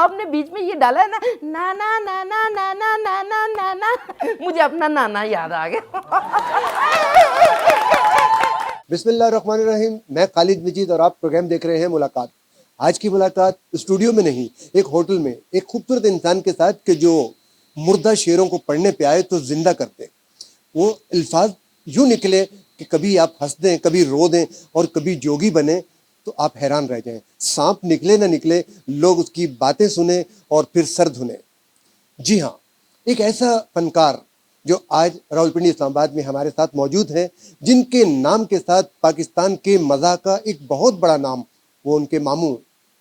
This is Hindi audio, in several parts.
आपने बीच में ये डाला है ना, नाना नाना नाना नाना नाना, मुझे अपना नाना याद आ गया। बिस्मिल्लाहिर्रहमानिर्रहीम। मैं खालिद मजीद और आप प्रोग्राम देख रहे हैं मुलाकात। आज की मुलाकात स्टूडियो में नहीं, एक होटल में एक खूबसूरत इंसान के साथ के जो मुर्दा शेरों को पढ़ने पे आए तो जिंदा कर दे। वो अल्फाज यूं निकले कि कभी आप हंस दें, कभी रो दें और कभी जोगी बने तो आप हैरान रह जाएं। सांप निकले ना निकले, लोग उसकी बातें सुने और फिर सर धुने। जी हाँ, एक ऐसा फनकार जो आज रावलपिंडी इस्लामाबाद में हमारे साथ मौजूद हैं, जिनके नाम के साथ पाकिस्तान के मज़ाह का एक बहुत बड़ा नाम, वो उनके मामू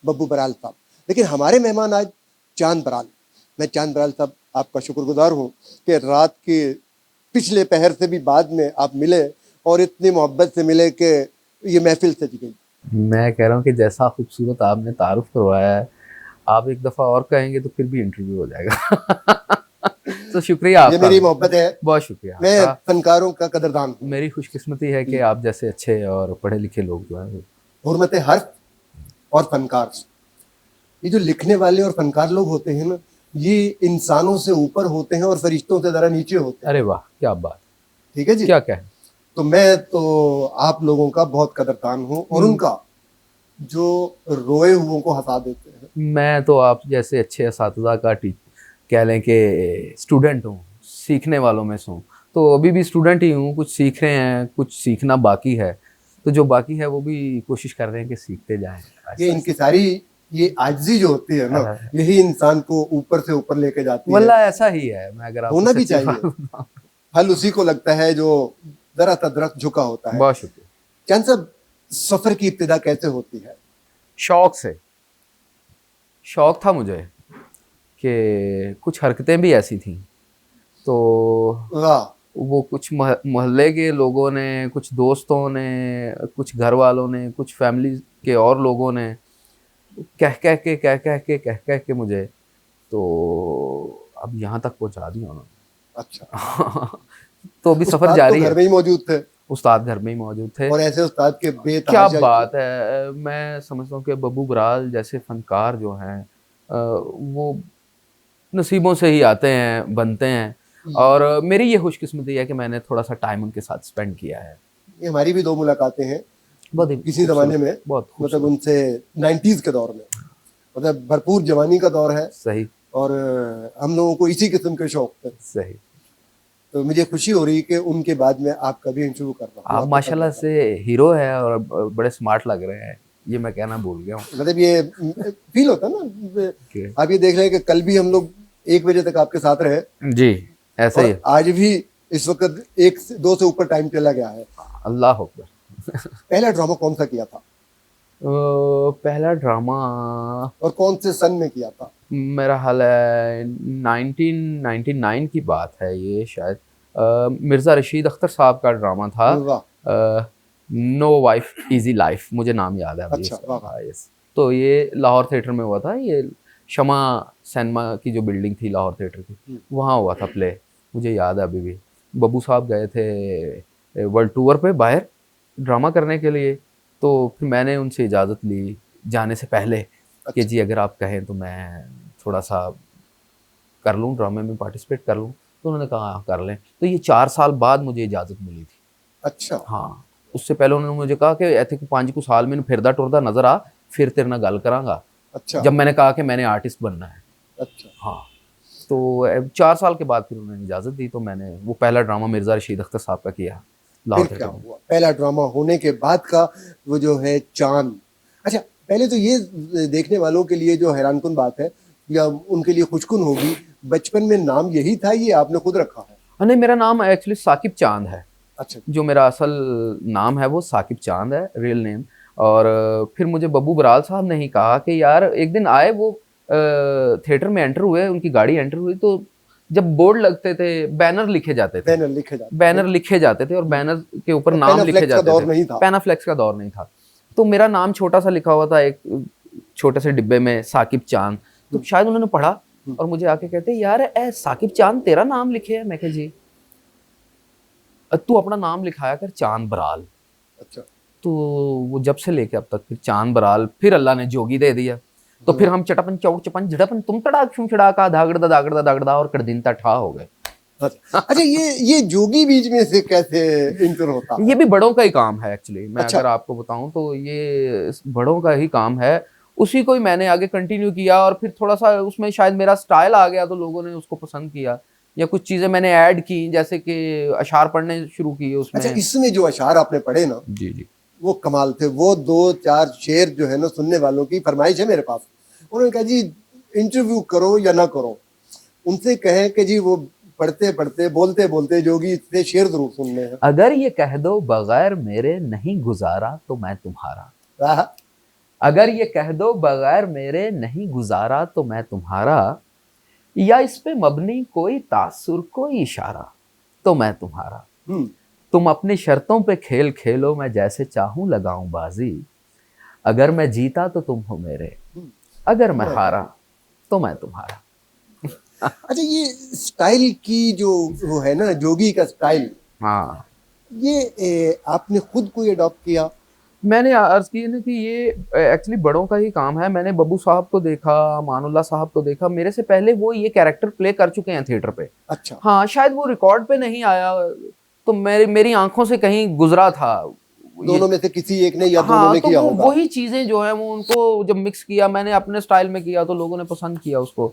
बब्बू बराल साहब। लेकिन हमारे मेहमान आज चांद बराल। मैं चांद बराल साहब आपका शुक्रगुजार हूँ कि रात के पिछले पहर से भी बाद में आप मिले और इतनी मोहब्बत से मिले कि ये महफिल सज गई। मैं कह रहा हूँ कि जैसा खूबसूरत आपने तारुफ करवाया है, आप एक दफ़ा और कहेंगे तो फिर भी इंटरव्यू हो जाएगा। तो शुक्रिया आपका, ये मेरी मोहब्बत है, बहुत शुक्रिया। मैं फनकारों का कदरदान हूँ। मेरी खुशकिस्मती है कि आप जैसे अच्छे और पढ़े लिखे लोग जो हैं, हुर्मत हर्फ और फनकार, ये जो लिखने वाले और फनकार लोग होते हैं ना, ये इंसानों से ऊपर होते हैं और फरिश्तों से जरा नीचे होते हैं। अरे वाह क्या बात, ठीक है जी, क्या कहें। तो मैं तो आप लोगों का बहुत कदरदान हूँ और उनका जो रोए हुओं को हंसा देते हैं। मैं तो आप जैसे अच्छे असातिज़ा का कह लें कि स्टूडेंट हूँ, सीखने वालों में से हूँ। तो अभी भी स्टूडेंट ही हूँ, कुछ सीख रहे हैं, कुछ सीखना बाकी है। तो जो बाकी है वो भी कोशिश कर रहे हैं कि सीखते जाएं। ये इनकी सारी ये आजिज़ी जो होती है ना, यही इंसान को ऊपर से ऊपर लेके जाती है। वल्लाह ऐसा ही है, मैं अगर होना भी चाहिए। फल उसी को लगता है जो जरा सा दरख्त झुका होता है। बहुत शुक्रिया। चांद साहब, सफर की इब्तिदा कैसे होती है? शौक से, शौक था मुझे कि कुछ हरकतें भी ऐसी थी, तो वो कुछ मोहल्ले के लोगों ने, कुछ दोस्तों ने, कुछ घर वालों ने, कुछ फैमिली के और लोगों ने कह कह के मुझे तो अब यहाँ तक पहुँचा दिया उन्होंने। अच्छा। तो अभी सफर जारी है। घर में ही मौजूद थे? उस्ताद घर में ही मौजूद थे। और ऐसे उस्ताद के क्या बात है। मैं समझता हूँ कि बब्बू बराल जैसे फनकार जो हैं वो नसीबों से ही आते हैं, बनते हैं। और मेरी ये खुशकिस्मती है कि मैंने थोड़ा सा टाइम उनके साथ स्पेंड किया है। ये हमारी भी 2 मुलाकातें हैं किसी ज़माने में, मतलब उनसे 90s के दौर में, मतलब भरपूर जवानी का दौर है। सही। और हम लोगों को इसी किस्म के शौक थे। सही। तो मुझे खुशी हो रही कि उनके बाद में आपका भी इंटरव्यू कर रहा हूँ। आप माशाल्लाह से हीरो है और बड़े स्मार्ट लग रहे हैं, ये मैं कहना भूल गया हूँ। मतलब ये फील होता है ना, आप ये देख रहे हैं कि कल भी हम लोग 1 बजे तक आपके साथ रहे जी, ऐसा ही। आज भी इस वक्त 1 से 2 से ऊपर टाइम चला गया है। अल्लाह अकबर। पहला ड्रामा कौन सा किया था? पहला ड्रामा और कौन से सन में किया था? मेरा हाल है 1999 की बात है ये शायद। मिर्ज़ा रशीद अख्तर साहब का ड्रामा था, नो वाइफ इजी लाइफ, मुझे नाम याद है अभी। अच्छा, यस। तो ये लाहौर थिएटर में हुआ था। ये शमा सिनेमा की जो बिल्डिंग थी लाहौर थिएटर की, वहाँ हुआ था प्ले, मुझे याद है अभी भी। बब्बू साहब गए थे वर्ल्ड टूर पे बाहर ड्रामा करने के लिए, तो फिर मैंने उनसे इजाज़त ली जाने से पहले कि जी अगर आप कहें तो मैं थोड़ा सा कर लूँ, ड्रामे में पार्टिसिपेट कर लूँ। तो उन्होंने कहा हाँ कर लें। तो ये 4 साल बाद मुझे इजाज़त मिली थी। अच्छा। हाँ, उससे पहले उन्होंने मुझे कहा कि ऐसे 5 साल में फिरदा टुरदा नज़र आ, फिर तेरे नाल गल करांगा। अच्छा। जब मैंने कहा कि मैंने आर्टिस्ट बनना है। अच्छा। हाँ, तो 4 साल के बाद फिर उन्होंने इजाज़त दी, तो मैंने वो पहला ड्रामा मिर्ज़ा रशीद अख्तर साहब का किया। फिर क्या हुआ? पहला ड्रामा होने के बाद का वो जो है चांद। अच्छा, पहले तो ये देखने वालों के लिए जो हैरानकुन बात है या उनके लिए खुशकुन होगी, बचपन में नाम यही था, ये आपने खुद रखा है? नहीं, मेरा नाम एक्चुअली साकिब चांद है। अच्छा। जो मेरा असल नाम है वो साकिब चांद है, रियल नेम। और फिर मुझे बब्बू बराल साहब ने ही कहा कि यार एक दिन आए वो थिएटर में एंटर हुए, उनकी गाड़ी एंटर हुई, तो जब बोर्ड लगते थे, बैनर लिखे जाते थे, बैनर लिखे जाते थे और बैनर के ऊपर नाम लिखे जाते थे। पैनाफ्लेक्स का दौर नहीं था। तो मेरा नाम छोटा सा लिखा हुआ था एक छोटे से डिब्बे में, साकिब चांद। तो शायद उन्होंने पढ़ा और मुझे आके कहते यार साकिब चांद तेरा नाम लिखे है। मैं कहा जी। तू अपना नाम लिखाया कर चांद बराल। अच्छा। तो वो जब से लेके अब तक फिर चांद बराल, फिर अल्लाह ने जोगी दे दिया, तो फिर हम चटापन चौड़ चपन झड़पन तुम तड़ाक छुम छड़ाका दागड़दा और कर दिन ठा हो गए। अच्छा, ये जोगी बीच में से कैसे इंटर होता है? ये भी बड़ों का ही काम है एक्चुअली। मैं अच्छा। अगर आपको बताऊं तो ये बड़ों का ही काम है, उसी को ही मैंने आगे कंटिन्यू किया और फिर थोड़ा सा उसमें शायद मेरा स्टाइल आ गया तो लोगों ने उसको पसंद किया, या कुछ चीजें मैंने ऐड की जैसे कि अशार पढ़ने शुरू किए उसमें। अच्छा, इसमें जो अशार आपने पढ़े ना, जी जी वो कमाल थे। वो 2-4 शेर जो है ना, सुनने वालों की फरमाइश है मेरे पास। उन्होंने कहा जी इंटरव्यू करो या ना करो, उनसे कहें कि जी वो पढ़ते पढ़ते बोलते बोलते जोगी से शेर जरूर सुनने हैं। अगर ये कह दो बगैर मेरे नहीं गुजारा तो मैं तुम्हारा, वाह। अगर ये कह दो बगैर मेरे नहीं गुजारा तो मैं तुम्हारा, या इस पे मबनी कोई तासुर कोई इशारा तो मैं तुम्हारा। तुम अपनी शर्तों पे खेल खेलो मैं जैसे चाहूं लगाऊं बाजी, अगर मैं जीता तो तुम हो मेरे, अगर मैं हारा तो मैं तुम्हारा। अच्छा, ये स्टाइल की जो वो है ना, जोगी का स्टाइल, हाँ, ये आपने खुद को ये अडॉप्ट किया? मैंने अर्ज की ना कि ये एक्चुअली बड़ों का ही काम है। मैंने बब्बू साहब को देखा, मानुल्लाह साहब को देखा, मेरे से पहले वो ये कैरेक्टर प्ले कर चुके हैं थिएटर पे। अच्छा। हाँ, शायद वो रिकॉर्ड पे नहीं आया तो मेरी आंखों से कहीं गुजरा था। दोनों में से किसी एक ने या दोनों हाँ, ने तो किया वो होगा। वही चीजें जो है वो उनको जब मिक्स किया, मैंने अपने स्टाइल में किया तो लोगों ने पसंद किया उसको।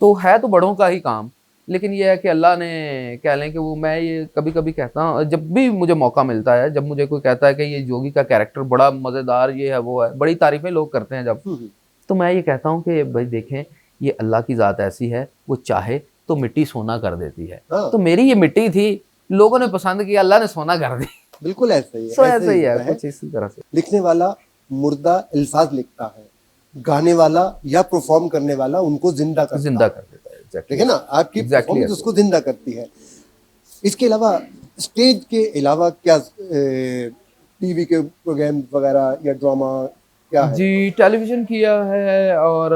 तो है तो बड़ों का ही काम, लेकिन ये है कि अल्लाह ने कह लें कि वो, मैं ये कभी कभी कहता हूँ जब भी मुझे मौका मिलता है, जब मुझे कोई कहता है कि ये जोगी का कैरेक्टर बड़ा मज़ेदार, ये है वो है, बड़ी तारीफें लोग करते हैं जब, तो मैं ये कहता हूँ कि भाई देखें, ये अल्लाह की ज़ात ऐसी है, वो चाहे तो मिट्टी सोना कर देती है। तो मेरी ये मिट्टी थी, लोगों ने पसंद किया, अल्लाह ने सोना कर दी। बिल्कुल ऐसे ही है। सो ऐसे ही है कुछ इसी तरह से। लिखने वाला मुर्दा अल्फाज लिखता है, गाने वाला या परफॉर्म करने वाला उनको जिंदा कर देता है। ठीक है ना, आपकी परफॉर्मेंस उसको जिंदा करती है। इसके अलावा स्टेज के अलावा क्या टीवी के प्रोग्राम वगैरह या ड्रामा क्या है? जी, टेलीविजन किया है और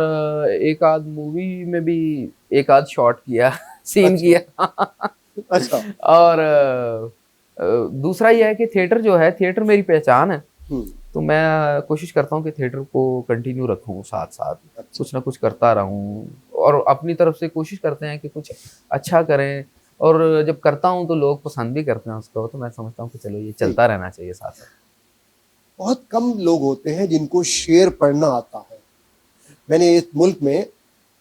एक आध मूवी में भी एक आध शॉट किया, सीन किया। अच्छा। और दूसरा ये है कि थिएटर जो है, थिएटर मेरी पहचान है, तो मैं कोशिश करता हूँ कि थिएटर को कंटिन्यू रखूँ, साथ साथ कुछ ना कुछ करता रहूँ, और अपनी तरफ से कोशिश करते हैं कि कुछ अच्छा करें, और जब करता हूँ तो लोग पसंद भी करते हैं उसको, तो मैं समझता हूँ कि चलो ये चलता रहना चाहिए साथ साथ। बहुत कम लोग होते हैं जिनको शेर पढ़ना आता है। मैंने इस मुल्क में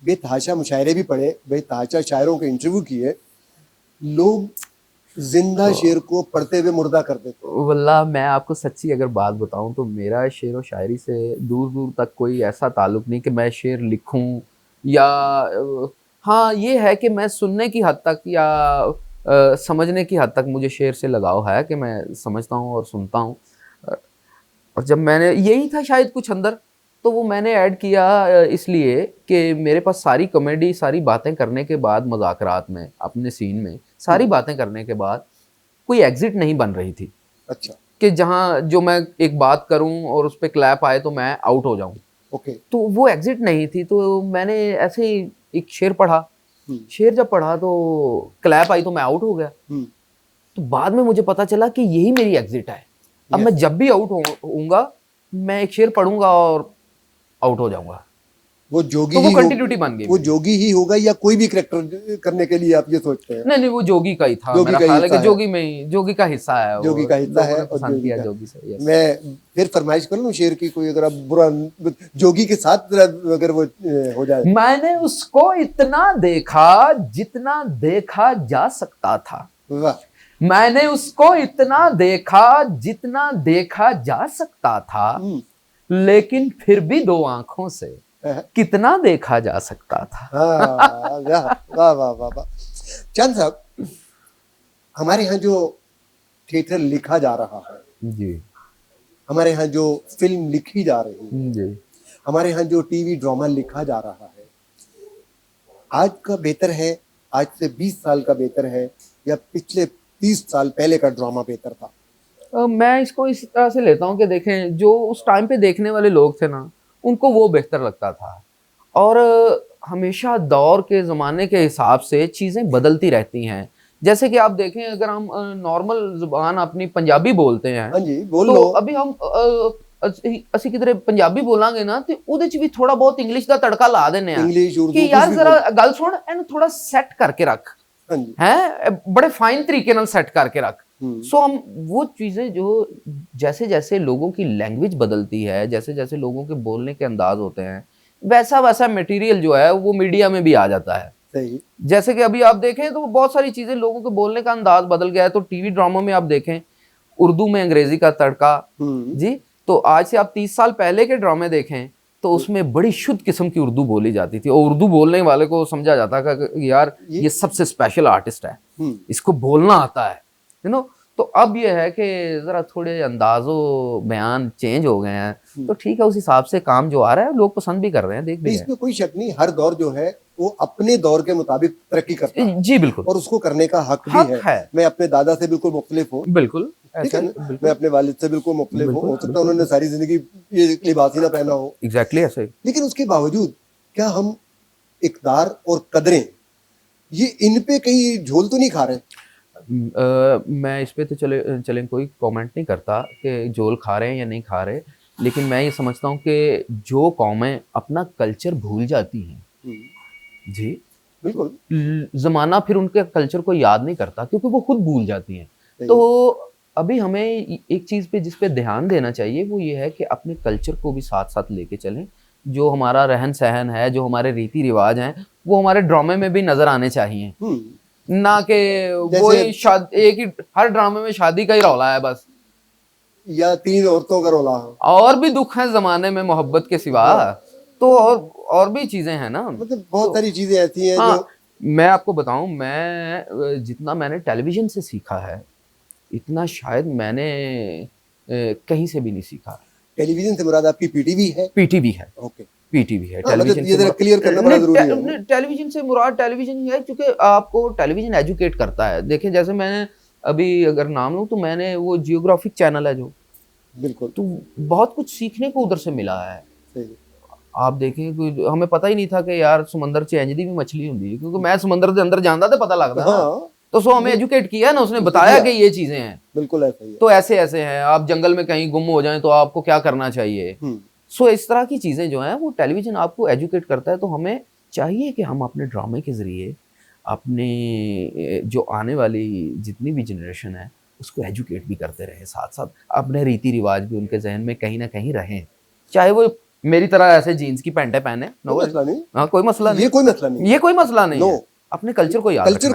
बेतहाशा मुशायरे भी पढ़े, बेतहाशा शायरों के इंटरव्यू किए, लोग जिंदा शेर को पढ़ते हुए मुर्दा कर देते। वल्लाह मैं आपको सच्ची अगर बात बताऊं तो मेरा शेर व शायरी से दूर दूर तक कोई ऐसा ताल्लुक नहीं कि मैं शेर लिखूं, या हाँ ये है कि मैं सुनने की हद तक या समझने की हद तक मुझे शेर से लगाव है कि मैं समझता हूँ और सुनता हूँ। और जब मैंने, यही था शायद कुछ अंदर, तो वो मैंने ऐड किया इसलिए कि मेरे पास सारी कॉमेडी, सारी बातें करने के बाद, मज़ाकरात में, अपने सीन में सारी बातें करने के बाद कोई एग्जिट नहीं बन रही थी। अच्छा। कि जहाँ जो मैं एक बात करूं और उस पर क्लैप आए तो मैं आउट हो जाऊं। ओके। तो वो एग्जिट नहीं थी, तो मैंने ऐसे ही एक शेर पढ़ा, शेर जब पढ़ा तो क्लैप आई तो मैं आउट हो गया। तो बाद में मुझे पता चला कि यही मेरी एग्जिट है। अब मैं जब भी आउट होऊंगा मैं एक शेर पढ़ूंगा और आउट हो जाऊंगा। वो जोगी तो ही वो कंटिन्यूटी बन गई। वो जोगी ही होगा या कोई भी कैरेक्टर करने के लिए आप ये सोचते हैं? नहीं, वो जोगी का ही था। मेरा ख्याल है कि जोगी में ही, जोगी का हिस्सा है, जोगी का हिस्सा है। पसंद किया जोगी से। मैं फिर फरमाइश कर लूं शेर की कोई, अगर आप बुरा जोगी के साथ अगर वो हो जाए। मैंने उसको इतना देखा जितना देखा जा सकता था। वाह। मैंने उसको इतना देखा जितना देखा जा सकता था, लेकिन फिर भी दो आंखों से कितना देखा जा सकता था। वाह वाह वाह वाह। चंद साहब, हमारे यहाँ जो थिएटर लिखा जा रहा है जी, हमारे यहाँ जो फिल्म लिखी जा रही है जी, हमारे यहाँ जो टीवी ड्रामा लिखा जा रहा है, आज का बेहतर है, आज से 20 साल का बेहतर है, या पिछले 30 साल पहले का ड्रामा बेहतर था? मैं इसको इस तरह से लेता हूँ कि देखें, जो उस टाइम पे देखने वाले लोग थे ना, उनको वो बेहतर लगता था, और हमेशा दौर के ज़माने के हिसाब से चीज़ें बदलती रहती हैं। जैसे कि आप देखें, अगर हम नॉर्मल ज़ुबान अपनी पंजाबी बोलते हैं, हाँ जी, बोल तो लो। अभी हम ਅਸੀਂ ਕਿਧਰੇ ਪੰਜਾਬੀ ਬੋਲਾਂਗੇ ਨਾ ਤੇ ਉਹਦੇ ਚ ਵੀ ਥੋੜਾ ਬਹੁਤ ਇੰਗਲਿਸ਼ ਦਾ ਤੜਕਾ ਲਾ ਦਿੰਨੇ ਆ इंग्लिश उर्दू ਕਿ कुछ ਯਾਰ भी ਜ਼ਰਾ ਗੱਲ ਸੁਣ ਇਹਨੂੰ ਥੋੜਾ ਸੈੱट करके रख हाँ जी। है, बड़े फाइन तरीके नाल सेट करके रख। सो हम वो चीजें जो जैसे जैसे लोगों की लैंग्वेज बदलती है, जैसे जैसे लोगों के बोलने के अंदाज होते हैं, वैसा वैसा मटेरियल जो है वो मीडिया में भी आ जाता है। सही। जैसे कि अभी आप देखें तो बहुत सारी चीजें, लोगों के बोलने का अंदाज बदल गया है। तो टीवी ड्रामा में आप देखें उर्दू में अंग्रेजी का तड़का जी, तो आज से आप 30 साल पहले के ड्रामे देखें तो उसमें बड़ी शुद्ध किस्म की उर्दू बोली जाती थी, और उर्दू बोलने वाले को समझा जाता था कि यार ये सबसे स्पेशल आर्टिस्ट है, इसको बोलना आता है, यू नो। तो अब ये है कि जरा थोड़े अंदाजो बयान चेंज हो गए हैं, तो ठीक है, उस हिसाब से काम जो आ रहा है लोग पसंद भी कर रहे हैं, देख भी रहे इसमें कोई शक नहीं, हर दौर जो है वो अपने दौर के मुताबिक तरक्की करता है। हैं। जी बिल्कुल, और उसको करने का हक हक भी है। है। मैं अपने दादा से बिल्कुल मुख्तलिफ हूँ, बिल्कुल ठीक ऐसा है ना? मैं अपने वालिद से बिल्कुल मुख्तलिफ हूँ। हो सकता है उन्होंने सारी जिंदगी ये लिबास ही ना पहना हो, एग्जैक्टली ऐसे ही। लेकिन उसके बावजूद क्या हम इक़्तिदार और कदरें, ये इन पे कहीं झोल तो नहीं खा रहे? मैं इस पे तो चले कोई कमेंट नहीं करता कि जोल खा रहे हैं या नहीं खा रहे, लेकिन मैं ये समझता हूँ कि जो कौमें अपना कल्चर भूल जाती हैं जी, बिल्कुल, ज़माना फिर उनके कल्चर को याद नहीं करता, क्योंकि वो खुद भूल जाती हैं। तो अभी हमें एक चीज़ पे जिस पे ध्यान देना चाहिए वो ये है कि अपने कल्चर को भी साथ साथ लेके चलें। जो हमारा रहन सहन है, जो हमारे रीति रिवाज हैं, वो हमारे ड्रामे में भी नजर आने चाहिए, ना कि वही शादी, एक ही हर ड्रामे में शादी का ही रौला है बस, या 3 औरतों का रौला। और भी दुख है जमाने में मोहब्बत के सिवा, तो और भी चीजें हैं ना, मतलब बहुत सारी चीजें ऐसी हैं हाँ, जो मैं आपको बताऊं, मैं जितना मैंने टेलीविजन से सीखा है इतना शायद मैंने कहीं से भी नहीं सीखा। टेलीविजन से मुराद आपकी पीटीवी है? पीटीवी है, ओके, पीटीवी है। हाँ, टेलीविजन ये जरा क्लियर करना बड़ा जरूरी है। टेलीविजन से मुराद टेलीविजन ही है, क्योंकि आपको टेलीविजन एजुकेट करता है। देखें, जैसे मैंने अभी अगर नाम लूं तो मैंने वो जियोग्राफिक चैनल है जो, बिल्कुल, तो बहुत कुछ सीखने को उधर से मिला है। सही। आप देखें, कोई हमें पता ही नहीं था कि यार समंदर च इंज दी भी मछली होंदी है, क्योंकि मैं समंदर के अंदर जांदा तो पता लगता है ना। तो सो हमें एजुकेट किया ना, उसने बताया कि ये चीजें हैं, बिल्कुल ऐसा ही है। तो ऐसे ऐसे हैं, आप जंगल में कहीं गुम हो जाएं तो आपको क्या करना चाहिए। सो इस तरह की चीजें जो हैं वो टेलीविजन आपको एजुकेट करता है। तो हमें चाहिए कि हम अपने ड्रामे के जरिए अपने जो आने वाली जितनी भी जनरेशन है उसको एजुकेट भी करते रहे, साथ साथ अपने रीति रिवाज भी उनके जहन में कहीं ना कहीं रहें, चाहे वो मेरी तरह ऐसे जीन्स की पैंटें पहने, कोई मसला नहीं। हाँ, कोई मसला नहीं, ये कोई मसला नहीं, ये कोई मसला नहीं है। अपने कल्चर को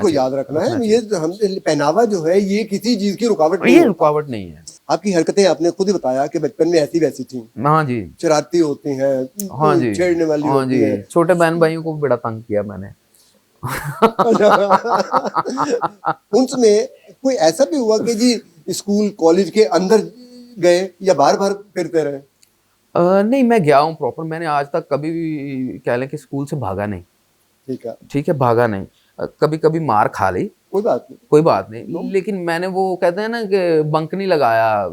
याद रखना है। ये हम पहनावा जो है ये किसी चीज की रुकावट नहीं, ये रुकावट नहीं है। आपकी हरकतें आपने खुद ही बताया कि बचपन में ऐसी वैसी थी। हाँ जी, शरारती होती हैं, हाँ जी, छेड़ने वाली हाँ होती जी, हैं। छोटे बहन भाइयों को बड़ा तंग किया मैंने। उनमें कोई ऐसा भी हुआ कि जी स्कूल कॉलेज के अंदर गए या बार बार फिरते रहे? नहीं, मैं गया हूँ प्रॉपर। मैंने आज तक कभी भी कह लें कि स्कूल से भागा नहीं। ठीक है, भागा नहीं। कभी कभी मार खा ली, कोई बात नहीं, लेकिन मैंने वो कहते हैं ना कि बंक नहीं लगाया,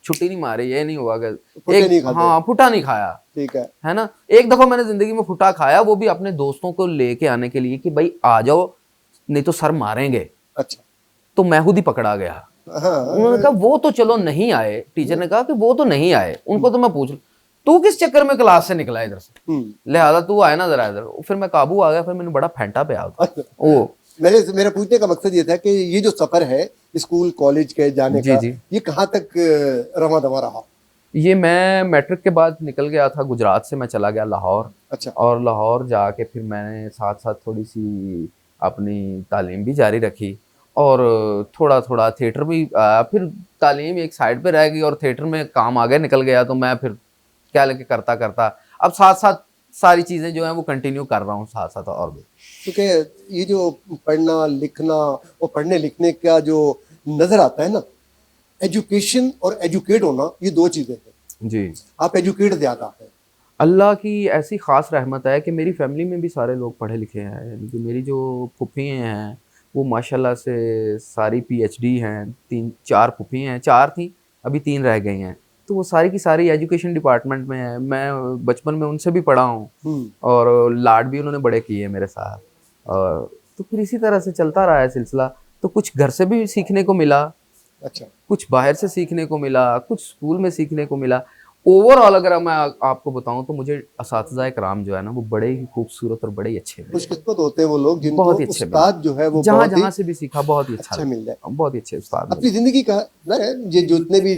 छुट्टी नहीं मारी, ये नहीं हुआ कि हाँ फुटा नहीं खाया। ठीक है ना। एक दफा मैंने जिंदगी में फुटा खाया, वो भी अपने दोस्तों को लेके आने के लिए कि भाई आ जाओ नहीं तो सर मारेंगे। अच्छा, तो मैं खुद ही पकड़ा गया। उन्होंने कहा वो तो चलो नहीं आए, टीचर ने कहा कि वो तो नहीं आए, उनको तो मैं पूछ लूं, तू किस चक्कर में क्लास से निकला इधर से, लिहाजा तू आए ना जरा इधर। फिर मैं काबू आ गया, फिर मैंने बड़ा फेंटा पे आ गया। मेरा पूछने का मकसद ये था कि ये जो सफर है स्कूल कॉलेज के जाने का, ये कहाँ तक रवा दवा रहा? ये मैं मैट्रिक के बाद निकल गया था, गुजरात से मैं चला गया लाहौर। अच्छा। और लाहौर जाके फिर मैंने साथ साथ थोड़ी सी अपनी तालीम भी जारी रखी, और थोड़ा थोड़ा थिएटर भी फिर तालीम एक साइड पे रह गई और थिएटर में काम आगे निकल गया। तो मैं फिर क्या लेके करता करता अब साथ साथ सारी चीज़ें जो हैं वो कंटिन्यू कर रहा हूँ साथ साथ। और भी क्योंकि ये जो पढ़ना लिखना और पढ़ने लिखने का जो नज़र आता है ना, एजुकेशन और एजुकेट होना, ये 2 चीज़ें हैं जी। आप एजुकेट ज़्यादा हैं। अल्लाह की ऐसी ख़ास रहमत है कि मेरी फैमिली में भी सारे लोग पढ़े लिखे हैं। यानी कि मेरी जो फुफी हैं वो माशाल्लाह से सारी PhD हैं। 3-4 फुफी हैं, 4 थी, अभी 3 रह गई हैं। तो वो सारी की सारी एजुकेशन डिपार्टमेंट में है। मैं बचपन में उनसे भी पढ़ा हूँ और लाड भी उन्होंने बड़े किए मेरे साथ। और तो फिर इसी तरह से चलता रहा है सिलसिला। तो कुछ घर से भी सीखने को मिला, अच्छा, कुछ बाहर से सीखने को मिला, कुछ स्कूल में सीखने को मिला। ओवरऑल अगर मैं आपको बताऊं तो मुझे असातिज़ा इकराम जो है ना वो बड़े ही खूबसूरत और बड़े ही अच्छे मिले। खुशकिस्मत होते हैं वो लोग जिनको बहुत ही अच्छे उस्ताद जो है वो जहाँ बहुत ही जहाँ से भी सीखा बहुत ही अच्छा मिल जाए। बहुत ही अच्छे उस्ताद अपनी जिंदगी का ना ये जितने भी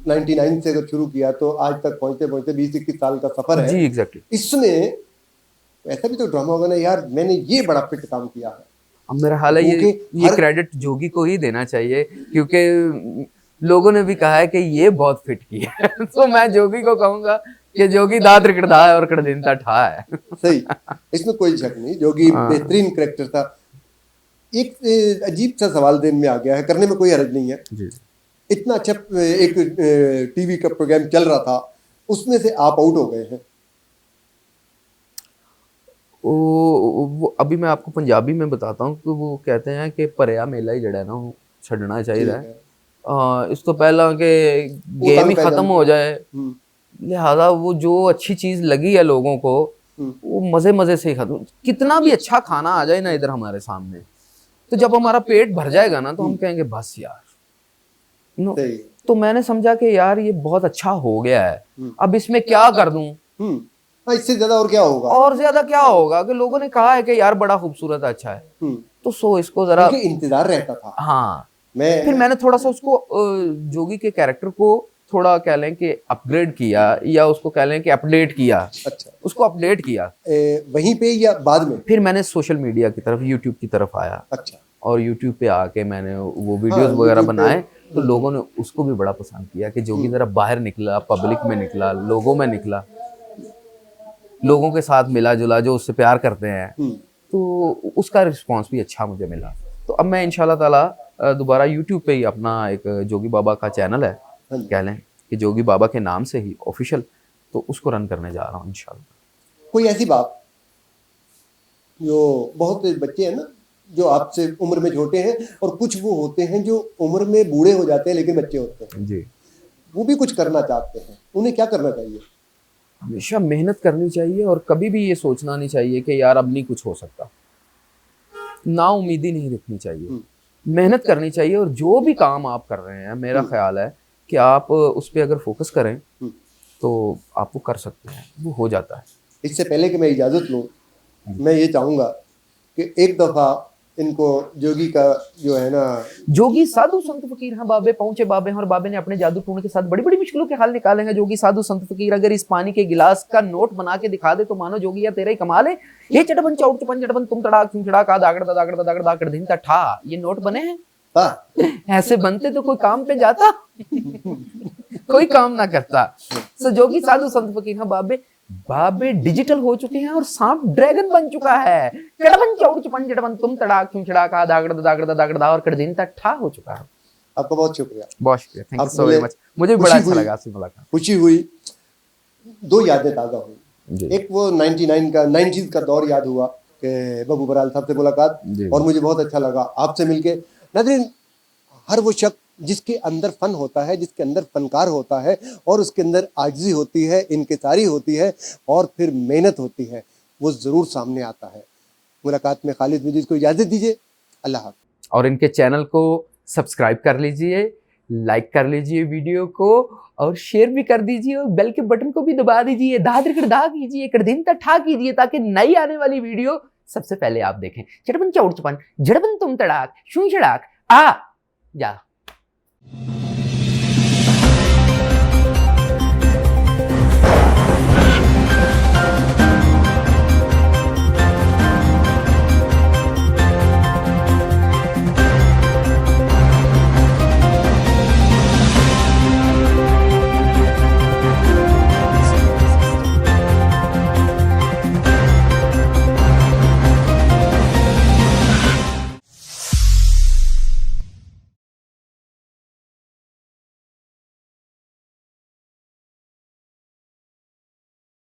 99 से अगर शुरू किया तो आज तक पहुंचते पहुंचते 20-21 साल का सफर है। जी एग्जैक्टली। इसमें ऐसा भी तो ड्रामा होगा ना यार, मैंने ये बड़ा फिट काम किया है। अब मेरा हाल है ये हर- क्रेडिट जोगी को ही देना चाहिए, क्योंकि लोगों ने भी कहा है कि ये बहुत फिट किया है तो मैं जोगी को कहूंगा कि जोगी दाद रिकड़दा है और कड़दिनता ठा है। सही, इसमें कोई शक नहीं, जोगी बेहतरीन करेक्टर था। एक अजीब सा सवाल दिन में आ गया है, करने में कोई हर्ज नहीं है। जी। इतना अच्छा एक टीवी का प्रोग्राम चल रहा था, उसमें से आप आउट हो गए हैं। वो अभी मैं आपको पंजाबी में बताता हूँ कि वो कहते हैं कि भरिया मेला ही जड़ा है ना वो छड़ना चाहिए। इस तो पहला कि गेम ही खत्म हो जाए, लिहाजा वो जो अच्छी चीज लगी है लोगों को वो मजे मजे से ही खत्म। कितना भी अच्छा खाना आ जाए ना इधर हमारे सामने, तो जब हमारा पेट भर जाएगा ना तो हम कहेंगे बस यार नो। तो मैंने समझा कि यार ये बहुत अच्छा हो गया है, अब इसमें क्या कर दूं। इससे ज्यादा और क्या होगा, और ज्यादा क्या होगा कि लोगों ने कहा है कि यार बड़ा खूबसूरत अच्छा है, तो सो इसको जरा इंतजार रहता था। हाँ, फिर मैंने थोड़ा सा उसको जोगी के कैरेक्टर को थोड़ा कह लें कि अपग्रेड किया या उसको कह लें कि अपडेट किया। अच्छा, उसको अपडेट किया वहीं पे या बाद में? फिर मैंने सोशल मीडिया की तरफ, यूट्यूब की तरफ आया। अच्छा। और यूट्यूब पे आके मैंने वो वीडियोस वगैरह बनाए, तो लोगों ने उसको भी बड़ा पसंद किया कि जोगी जरा बाहर निकला, पब्लिक में निकला, लोगों में निकला, लोगों के साथ मिला जुला, जो उससे प्यार करते हैं, तो उसका रिस्पॉन्स भी अच्छा मुझे मिला। तो अब मैं इंशाल्लाह ताला दोबारा यूट्यूब पे ही अपना एक जोगी बाबा का चैनल है, कह लें कि जोगी बाबा के नाम से ही ऑफिशियल, तो उसको रन करने जा रहा हूँ इंशाल्लाह। कोई ऐसी बात जो बहुत बच्चे हैं ना जो आपसे उम्र में छोटे हैं, और कुछ वो होते हैं जो उम्र में बूढ़े हो जाते हैं लेकिन बच्चे होते हैं जी, वो भी कुछ करना चाहते हैं, उन्हें क्या करना चाहिए? हमेशा मेहनत करनी चाहिए और कभी भी ये सोचना नहीं चाहिए कि यार अब नहीं कुछ हो सकता। ना उम्मीदी नहीं रखनी चाहिए, मेहनत करनी चाहिए। और जो भी काम आप कर रहे हैं, मेरा ख्याल है कि आप उस पर अगर फोकस करें तो आप वो कर सकते हैं, वो हो जाता है। इससे पहले कि मैं इजाज़त लूँ, मैं ये चाहूँगा कि एक दफ़ा इनको जोगी का जो है ना, जोगी साधु संत फकीर हैं बाबे, पहुंचे बाबे हैं और बाबे ने अपने जादू टूण के साथ बड़ी बड़ी मुश्किलों के हल निकाले हैं। जोगी साधु संत फकीर अगर इस पानी के गिलास का नोट बना के दिखा दे तो मानो जोगी यार तेरा ही कमाल है। ये चटबन चौड़ चपन चटबन तुम तड़ाक तुम चढ़ा का दागड़ दागड़ दागड़ दागड़ दिन ता ठा, ये नोट बने हैं। ऐसे बनते तो कोई काम पे जाता कोई काम ना करता। सो जोगी साधु संत फकीर हैं बाबे, बाबे डिजिटल हो चुके हैं और सांप ड्रैगन बन चुका है। चटबन चौड़ चपन चटबन तुम तड़ाक तुम चढ़ा का दागड़ दागड़ दागड़ दा और कर दिन ता ठा हो चुका है। आपका बहुत शुक्रिया। बहुत शुक्रिया, thank you so very much. मुझे भी बड़ा अच्छा लगा आपसे मुलाकात। खुशी हुई, दो यादें ताज़ा हुई। एक वो 90s का दौर याद हुआ कि बब्बू बराल साहब से मुलाकात, और मुझे बहुत अच्छा लगा आपसे मिलके। नाज़रीन, हर वो शख्स जिसके अंदर फन होता है, जिसके अंदर फनकार होता है और उसके अंदर आजिज़ी होती है, इनकिसारी होती है और फिर मेहनत होती है, वो ज़रूर सामने आता है। मुलाकात में खालिद मजीद को इजाज़त दीजिए। अल्लाह हाफ़िज़। और इनके चैनल को सब्सक्राइब कर लीजिए, लाइक कर लीजिए वीडियो को और शेयर भी कर दीजिए और बेल के बटन को भी दबा दीजिए, दा कीजिए, कर दिन तक ठा कीजिए, ताकि नई आने वाली वीडियो सबसे पहले आप देखें। चटबन चौड़ चपन जड़बन तुम तड़ाक शू चड़ाक आ जा।